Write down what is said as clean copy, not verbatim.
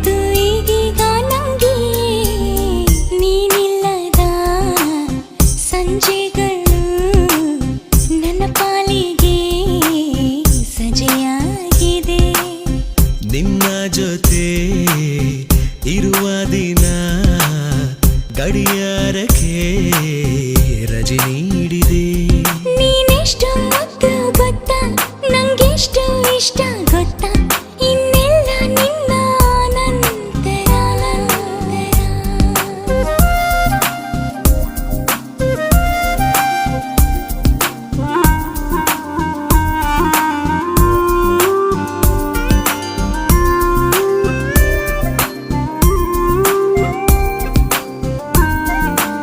ಆಯ್ತು ಈಗೀಗ ನಂಗೆ ನೀನಿಲ್ಲದ ಸಂಜೆಗಳು ನನ್ನ ಪಾಲಿಗೆ ಸಜೆಯಾಗಿದೆ. ನಿನ್ನ ಜೊತೆ ಇರುವ ದಿನ ಗಡಿಯಾರಕ್ಕೆ ರಜೆ ನೀಡಿದೆ. ನೀನೆಷ್ಟು ಮುದ್ದು ಗೊತ್ತಾ, ನಂಗೆಷ್ಟು ಇಷ್ಟ